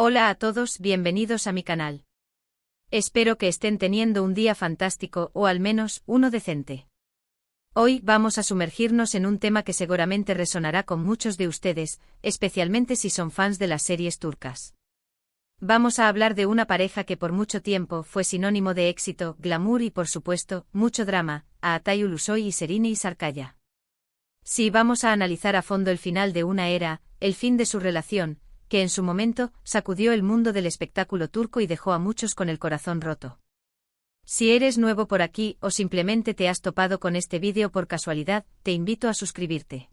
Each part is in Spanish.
Hola a todos, bienvenidos a mi canal. Espero que estén teniendo un día fantástico o al menos uno decente. Hoy vamos a sumergirnos en un tema que seguramente resonará con muchos de ustedes, especialmente si son fans de las series turcas. Vamos a hablar de una pareja que por mucho tiempo fue sinónimo de éxito, glamour y por supuesto, mucho drama, Atay Ulusoy y Serine Sarıkaya. Sí, vamos a analizar a fondo el final de una era, el fin de su relación, que en su momento sacudió el mundo del espectáculo turco y dejó a muchos con el corazón roto. Si eres nuevo por aquí o simplemente te has topado con este vídeo por casualidad, te invito a suscribirte.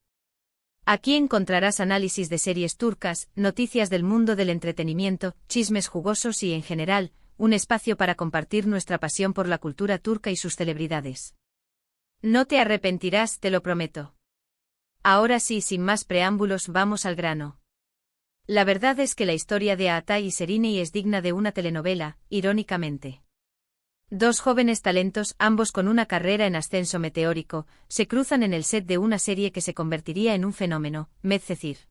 Aquí encontrarás análisis de series turcas, noticias del mundo del entretenimiento, chismes jugosos y en general, un espacio para compartir nuestra pasión por la cultura turca y sus celebridades. No te arrepentirás, te lo prometo. Ahora sí, sin más preámbulos, vamos al grano. La verdad es que la historia de Atay y Serine es digna de una telenovela, irónicamente. Dos jóvenes talentos, ambos con una carrera en ascenso meteórico, se cruzan en el set de una serie que se convertiría en un fenómeno, Medcezir.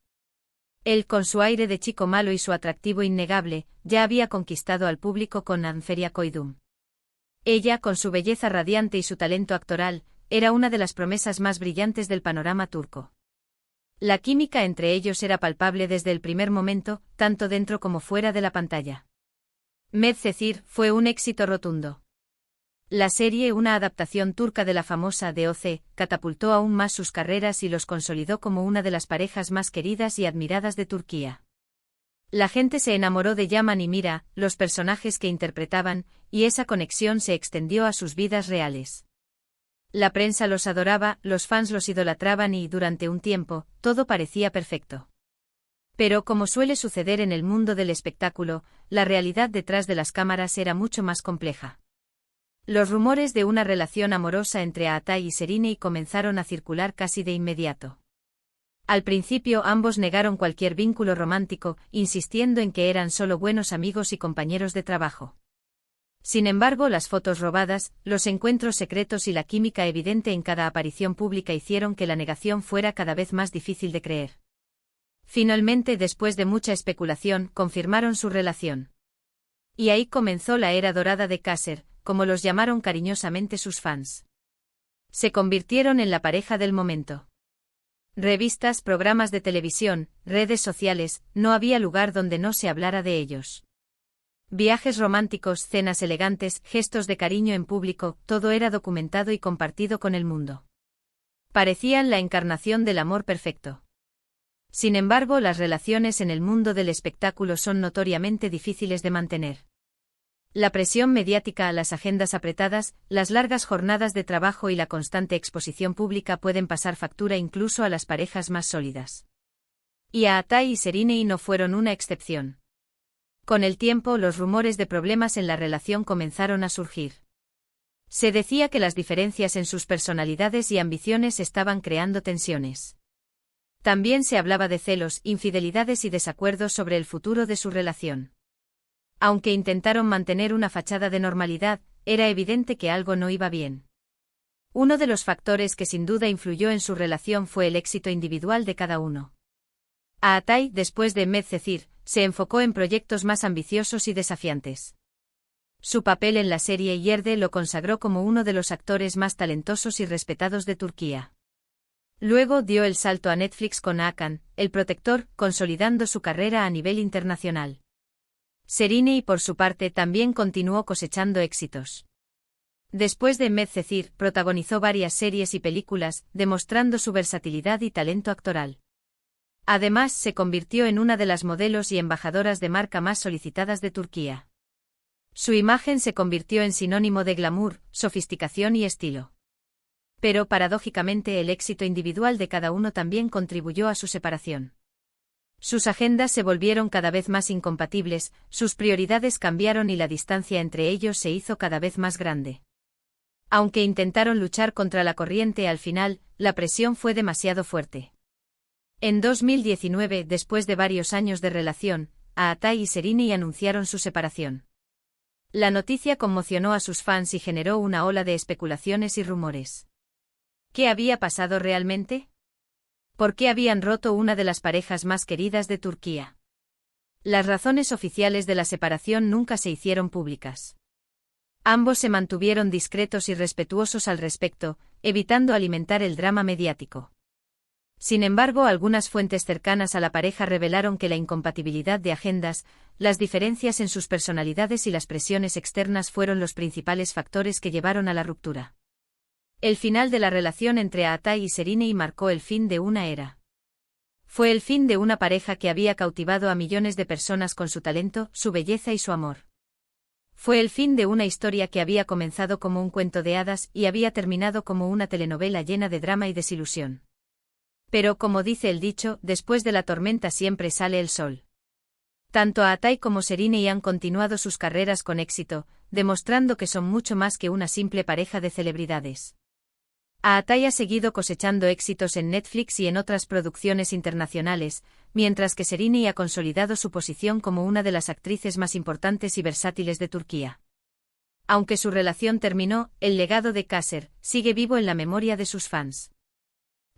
Él, con su aire de chico malo y su atractivo innegable, ya había conquistado al público con Anferia Koydum. Ella, con su belleza radiante y su talento actoral, era una de las promesas más brillantes del panorama turco. La química entre ellos era palpable desde el primer momento, tanto dentro como fuera de la pantalla. Medcezir fue un éxito rotundo. La serie, una adaptación turca de la famosa DOC, catapultó aún más sus carreras y los consolidó como una de las parejas más queridas y admiradas de Turquía. La gente se enamoró de Yaman y Mira, los personajes que interpretaban, y esa conexión se extendió a sus vidas reales. La prensa los adoraba, los fans los idolatraban y, durante un tiempo, todo parecía perfecto. Pero, como suele suceder en el mundo del espectáculo, la realidad detrás de las cámaras era mucho más compleja. Los rumores de una relación amorosa entre Atay y Serine comenzaron a circular casi de inmediato. Al principio ambos negaron cualquier vínculo romántico, insistiendo en que eran solo buenos amigos y compañeros de trabajo. Sin embargo, las fotos robadas, los encuentros secretos y la química evidente en cada aparición pública hicieron que la negación fuera cada vez más difícil de creer. Finalmente, después de mucha especulación, confirmaron su relación. Y ahí comenzó la era dorada de Kaser, como los llamaron cariñosamente sus fans. Se convirtieron en la pareja del momento. Revistas, programas de televisión, redes sociales, no había lugar donde no se hablara de ellos. Viajes románticos, cenas elegantes, gestos de cariño en público, todo era documentado y compartido con el mundo. Parecían la encarnación del amor perfecto. Sin embargo, las relaciones en el mundo del espectáculo son notoriamente difíciles de mantener. La presión mediática, las agendas apretadas, las largas jornadas de trabajo y la constante exposición pública pueden pasar factura incluso a las parejas más sólidas. Y Atay y Serine no fueron una excepción. Con el tiempo, los rumores de problemas en la relación comenzaron a surgir. Se decía que las diferencias en sus personalidades y ambiciones estaban creando tensiones. También se hablaba de celos, infidelidades y desacuerdos sobre el futuro de su relación. Aunque intentaron mantener una fachada de normalidad, era evidente que algo no iba bien. Uno de los factores que sin duda influyó en su relación fue el éxito individual de cada uno. Atay, después de Medcezir, se enfocó en proyectos más ambiciosos y desafiantes. Su papel en la serie Yerde lo consagró como uno de los actores más talentosos y respetados de Turquía. Luego dio el salto a Netflix con Hakan, El Protector, consolidando su carrera a nivel internacional. Serine, por su parte, también continuó cosechando éxitos. Después de Medcezir, protagonizó varias series y películas, demostrando su versatilidad y talento actoral. Además, se convirtió en una de las modelos y embajadoras de marca más solicitadas de Turquía. Su imagen se convirtió en sinónimo de glamour, sofisticación y estilo. Pero, paradójicamente, el éxito individual de cada uno también contribuyó a su separación. Sus agendas se volvieron cada vez más incompatibles, sus prioridades cambiaron y la distancia entre ellos se hizo cada vez más grande. Aunque intentaron luchar contra la corriente, al final, la presión fue demasiado fuerte. En 2019, después de varios años de relación, Atay y Serine anunciaron su separación. La noticia conmocionó a sus fans y generó una ola de especulaciones y rumores. ¿Qué había pasado realmente? ¿Por qué habían roto una de las parejas más queridas de Turquía? Las razones oficiales de la separación nunca se hicieron públicas. Ambos se mantuvieron discretos y respetuosos al respecto, evitando alimentar el drama mediático. Sin embargo, algunas fuentes cercanas a la pareja revelaron que la incompatibilidad de agendas, las diferencias en sus personalidades y las presiones externas fueron los principales factores que llevaron a la ruptura. El final de la relación entre Aatai y Serena marcó el fin de una era. Fue el fin de una pareja que había cautivado a millones de personas con su talento, su belleza y su amor. Fue el fin de una historia que había comenzado como un cuento de hadas y había terminado como una telenovela llena de drama y desilusión. Pero, como dice el dicho, después de la tormenta siempre sale el sol. Tanto Aatai como Serena han continuado sus carreras con éxito, demostrando que son mucho más que una simple pareja de celebridades. Aatai ha seguido cosechando éxitos en Netflix y en otras producciones internacionales, mientras que Serena ha consolidado su posición como una de las actrices más importantes y versátiles de Turquía. Aunque su relación terminó, el legado de Kaser sigue vivo en la memoria de sus fans.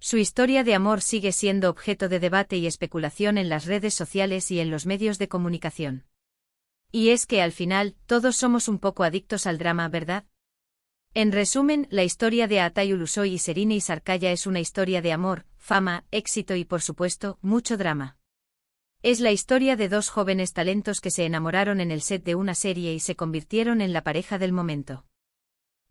Su historia de amor sigue siendo objeto de debate y especulación en las redes sociales y en los medios de comunicación. Y es que al final, todos somos un poco adictos al drama, ¿verdad? En resumen, la historia de Aatai Ulusoy y Serena Sarkaya es una historia de amor, fama, éxito y por supuesto, mucho drama. Es la historia de dos jóvenes talentos que se enamoraron en el set de una serie y se convirtieron en la pareja del momento.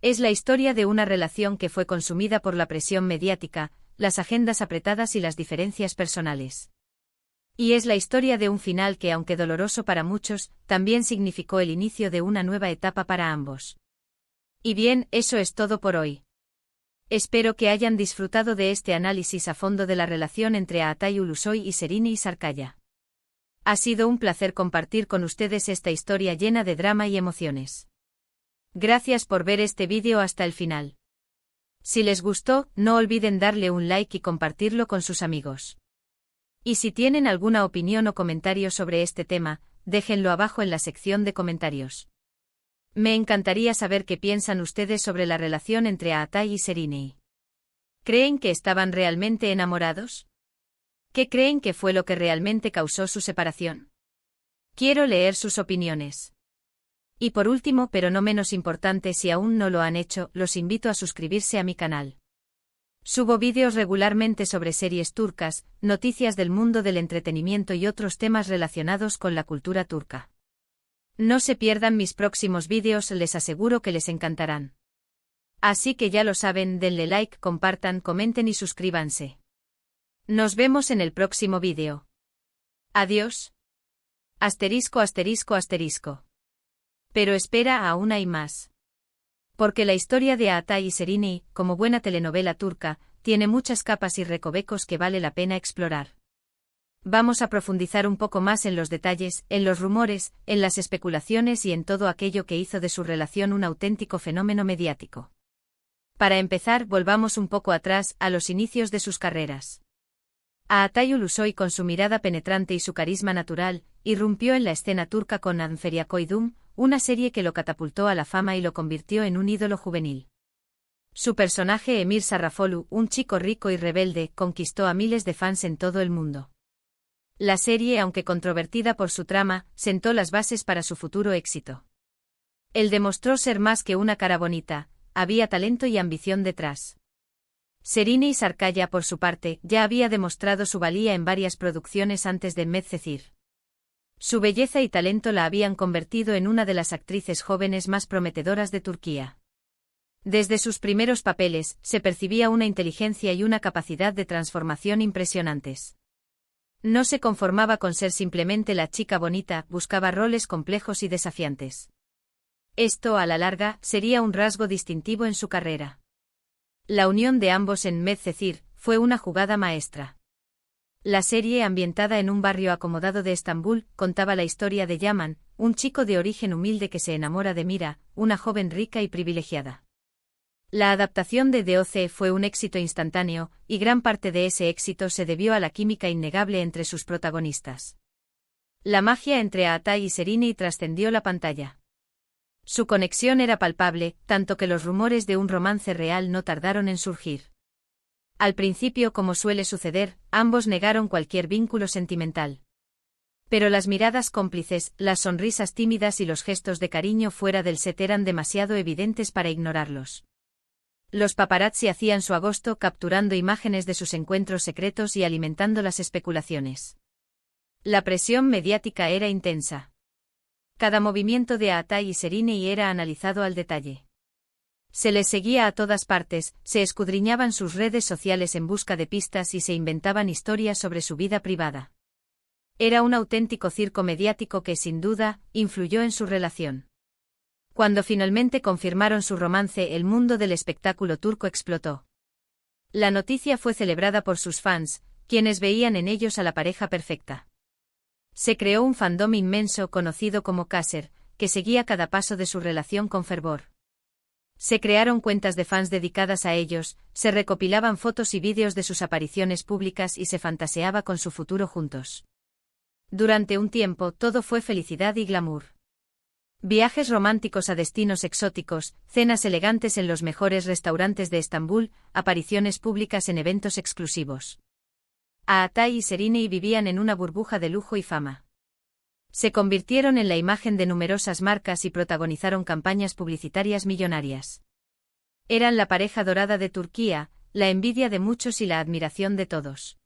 Es la historia de una relación que fue consumida por la presión mediática, las agendas apretadas y las diferencias personales. Y es la historia de un final que, aunque doloroso para muchos, también significó el inicio de una nueva etapa para ambos. Y bien, eso es todo por hoy. Espero que hayan disfrutado de este análisis a fondo de la relación entre Aatai Ulusoy y Serena Sarkaya. Ha sido un placer compartir con ustedes esta historia llena de drama y emociones. Gracias por ver este vídeo hasta el final. Si les gustó, no olviden darle un like y compartirlo con sus amigos. Y si tienen alguna opinión o comentario sobre este tema, déjenlo abajo en la sección de comentarios. Me encantaría saber qué piensan ustedes sobre la relación entre Aatai y Serena. ¿Creen que estaban realmente enamorados? ¿Qué creen que fue lo que realmente causó su separación? Quiero leer sus opiniones. Y por último, pero no menos importante, si aún no lo han hecho, los invito a suscribirse a mi canal. Subo vídeos regularmente sobre series turcas, noticias del mundo del entretenimiento y otros temas relacionados con la cultura turca. No se pierdan mis próximos vídeos, les aseguro que les encantarán. Así que ya lo saben, denle like, compartan, comenten y suscríbanse. Nos vemos en el próximo vídeo. Adiós. Asterisco, asterisco, asterisco. Pero espera, aún hay más. Porque la historia de Aatai y Serena, como buena telenovela turca, tiene muchas capas y recovecos que vale la pena explorar. Vamos a profundizar un poco más en los detalles, en los rumores, en las especulaciones y en todo aquello que hizo de su relación un auténtico fenómeno mediático. Para empezar, volvamos un poco atrás, a los inicios de sus carreras. Aatai Ulusoy, con su mirada penetrante y su carisma natural, irrumpió en la escena turca con Anferia Koydum, una serie que lo catapultó a la fama y lo convirtió en un ídolo juvenil. Su personaje Emir Sarrafolu, un chico rico y rebelde, conquistó a miles de fans en todo el mundo. La serie, aunque controvertida por su trama, sentó las bases para su futuro éxito. Él demostró ser más que una cara bonita, había talento y ambición detrás. Serena Sarkaya, por su parte, ya había demostrado su valía en varias producciones antes de Medcezir. Su belleza y talento la habían convertido en una de las actrices jóvenes más prometedoras de Turquía. Desde sus primeros papeles, se percibía una inteligencia y una capacidad de transformación impresionantes. No se conformaba con ser simplemente la chica bonita, buscaba roles complejos y desafiantes. Esto, a la larga, sería un rasgo distintivo en su carrera. La unión de ambos en Medcezir fue una jugada maestra. La serie, ambientada en un barrio acomodado de Estambul, contaba la historia de Yaman, un chico de origen humilde que se enamora de Mira, una joven rica y privilegiada. La adaptación de DOC fue un éxito instantáneo, y gran parte de ese éxito se debió a la química innegable entre sus protagonistas. La magia entre Aatai y Serena trascendió la pantalla. Su conexión era palpable, tanto que los rumores de un romance real no tardaron en surgir. Al principio, como suele suceder, ambos negaron cualquier vínculo sentimental. Pero las miradas cómplices, las sonrisas tímidas y los gestos de cariño fuera del set eran demasiado evidentes para ignorarlos. Los paparazzi hacían su agosto capturando imágenes de sus encuentros secretos y alimentando las especulaciones. La presión mediática era intensa. Cada movimiento de Aatai y Serinei era analizado al detalle. Se les seguía a todas partes, se escudriñaban sus redes sociales en busca de pistas y se inventaban historias sobre su vida privada. Era un auténtico circo mediático que, sin duda, influyó en su relación. Cuando finalmente confirmaron su romance, el mundo del espectáculo turco explotó. La noticia fue celebrada por sus fans, quienes veían en ellos a la pareja perfecta. Se creó un fandom inmenso conocido como Kaser, que seguía cada paso de su relación con fervor. Se crearon cuentas de fans dedicadas a ellos, se recopilaban fotos y vídeos de sus apariciones públicas y se fantaseaba con su futuro juntos. Durante un tiempo todo fue felicidad y glamour. Viajes románticos a destinos exóticos, cenas elegantes en los mejores restaurantes de Estambul, apariciones públicas en eventos exclusivos. Aatai y Serinei vivían en una burbuja de lujo y fama. Se convirtieron en la imagen de numerosas marcas y protagonizaron campañas publicitarias millonarias. Eran la pareja dorada de Turquía, la envidia de muchos y la admiración de todos.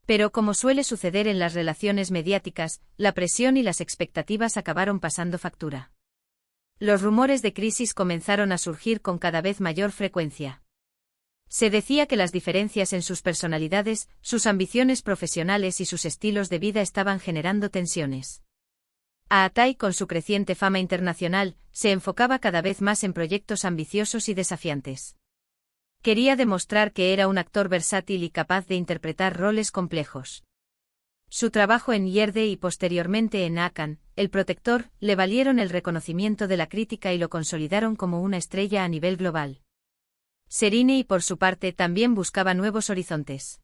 Pero como suele suceder en las relaciones mediáticas, la presión y las expectativas acabaron pasando factura. Los rumores de crisis comenzaron a surgir con cada vez mayor frecuencia. Se decía que las diferencias en sus personalidades, sus ambiciones profesionales y sus estilos de vida estaban generando tensiones. Aatai, con su creciente fama internacional, se enfocaba cada vez más en proyectos ambiciosos y desafiantes. Quería demostrar que era un actor versátil y capaz de interpretar roles complejos. Su trabajo en Yerde y posteriormente en Hakan, El Protector, le valieron el reconocimiento de la crítica y lo consolidaron como una estrella a nivel global. Serinei, por su parte, también buscaba nuevos horizontes.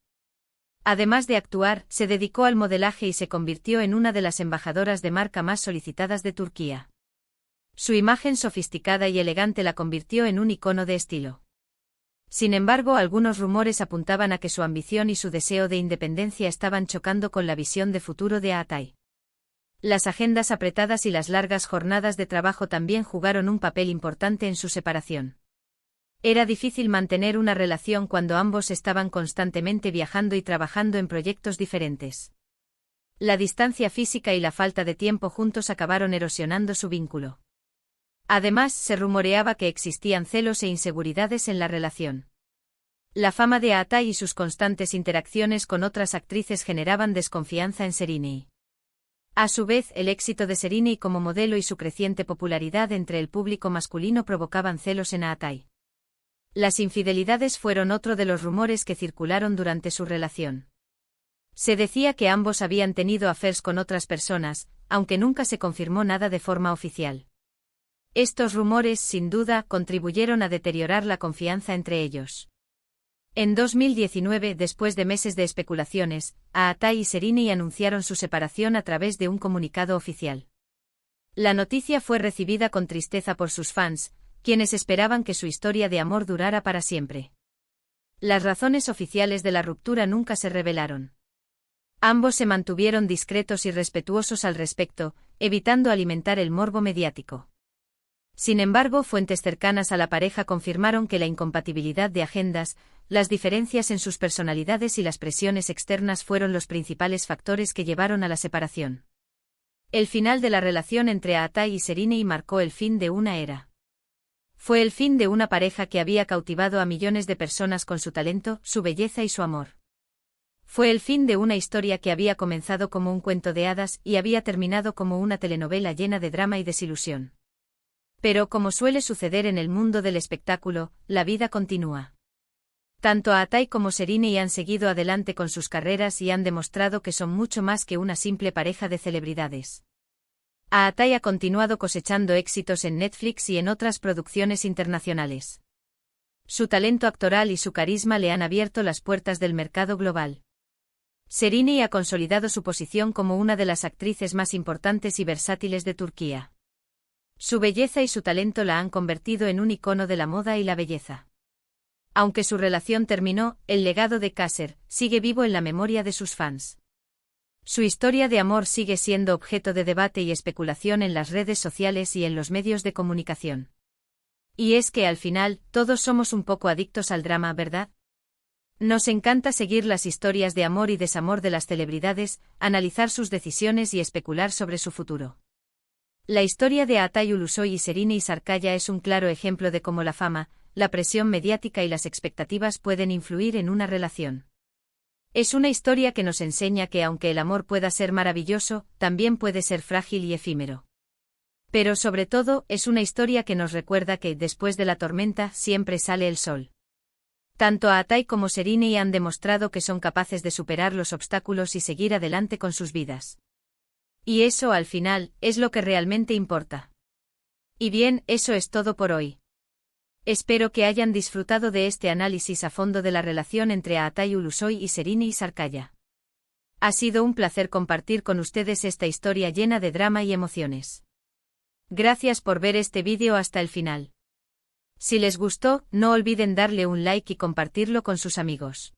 Además de actuar, se dedicó al modelaje y se convirtió en una de las embajadoras de marca más solicitadas de Turquía. Su imagen sofisticada y elegante la convirtió en un icono de estilo. Sin embargo, algunos rumores apuntaban a que su ambición y su deseo de independencia estaban chocando con la visión de futuro de Aatai. Las agendas apretadas y las largas jornadas de trabajo también jugaron un papel importante en su separación. Era difícil mantener una relación cuando ambos estaban constantemente viajando y trabajando en proyectos diferentes. La distancia física y la falta de tiempo juntos acabaron erosionando su vínculo. Además, se rumoreaba que existían celos e inseguridades en la relación. La fama de Aatai y sus constantes interacciones con otras actrices generaban desconfianza en Serinei. A su vez, el éxito de Serinei como modelo y su creciente popularidad entre el público masculino provocaban celos en Aatai. Las infidelidades fueron otro de los rumores que circularon durante su relación. Se decía que ambos habían tenido affairs con otras personas, aunque nunca se confirmó nada de forma oficial. Estos rumores, sin duda, contribuyeron a deteriorar la confianza entre ellos. En 2019, después de meses de especulaciones, Aatai y Serinei anunciaron su separación a través de un comunicado oficial. La noticia fue recibida con tristeza por sus fans, quienes esperaban que su historia de amor durara para siempre. Las razones oficiales de la ruptura nunca se revelaron. Ambos se mantuvieron discretos y respetuosos al respecto, evitando alimentar el morbo mediático. Sin embargo, fuentes cercanas a la pareja confirmaron que la incompatibilidad de agendas, las diferencias en sus personalidades y las presiones externas fueron los principales factores que llevaron a la separación. El final de la relación entre Aatai y Serinei marcó el fin de una era. Fue el fin de una pareja que había cautivado a millones de personas con su talento, su belleza y su amor. Fue el fin de una historia que había comenzado como un cuento de hadas y había terminado como una telenovela llena de drama y desilusión. Pero como suele suceder en el mundo del espectáculo, la vida continúa. Tanto Aatai como Serinei han seguido adelante con sus carreras y han demostrado que son mucho más que una simple pareja de celebridades. Aatai ha continuado cosechando éxitos en Netflix y en otras producciones internacionales. Su talento actoral y su carisma le han abierto las puertas del mercado global. Serinei ha consolidado su posición como una de las actrices más importantes y versátiles de Turquía. Su belleza y su talento la han convertido en un icono de la moda y la belleza. Aunque su relación terminó, el legado de Kaser sigue vivo en la memoria de sus fans. Su historia de amor sigue siendo objeto de debate y especulación en las redes sociales y en los medios de comunicación. Y es que al final, todos somos un poco adictos al drama, ¿verdad? Nos encanta seguir las historias de amor y desamor de las celebridades, analizar sus decisiones y especular sobre su futuro. La historia de Atay Ulusoy y Serine Sarkaya es un claro ejemplo de cómo la fama, la presión mediática y las expectativas pueden influir en una relación. Es una historia que nos enseña que aunque el amor pueda ser maravilloso, también puede ser frágil y efímero. Pero sobre todo, es una historia que nos recuerda que, después de la tormenta, siempre sale el sol. Tanto Atay como Serine han demostrado que son capaces de superar los obstáculos y seguir adelante con sus vidas. Y eso, al final, es lo que realmente importa. Y bien, eso es todo por hoy. Espero que hayan disfrutado de este análisis a fondo de la relación entre Atay Ulusoy y Serine Sarkaya. Ha sido un placer compartir con ustedes esta historia llena de drama y emociones. Gracias por ver este vídeo hasta el final. Si les gustó, no olviden darle un like y compartirlo con sus amigos.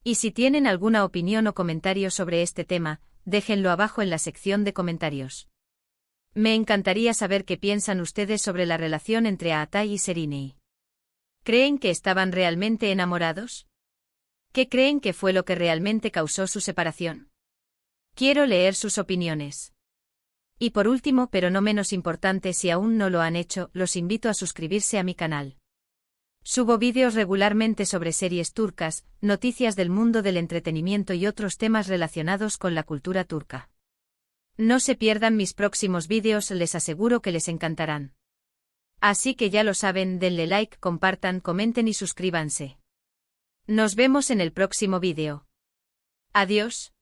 Y si tienen alguna opinión o comentario sobre este tema, déjenlo abajo en la sección de comentarios. Me encantaría saber qué piensan ustedes sobre la relación entre Atay y Serine. ¿Creen que estaban realmente enamorados? ¿Qué creen que fue lo que realmente causó su separación? Quiero leer sus opiniones. Y por último, pero no menos importante, si aún no lo han hecho, los invito a suscribirse a mi canal. Subo vídeos regularmente sobre series turcas, noticias del mundo del entretenimiento y otros temas relacionados con la cultura turca. No se pierdan mis próximos vídeos, les aseguro que les encantarán. Así que ya lo saben, denle like, compartan, comenten y suscríbanse. Nos vemos en el próximo vídeo. Adiós.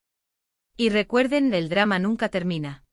Y recuerden, el drama nunca termina.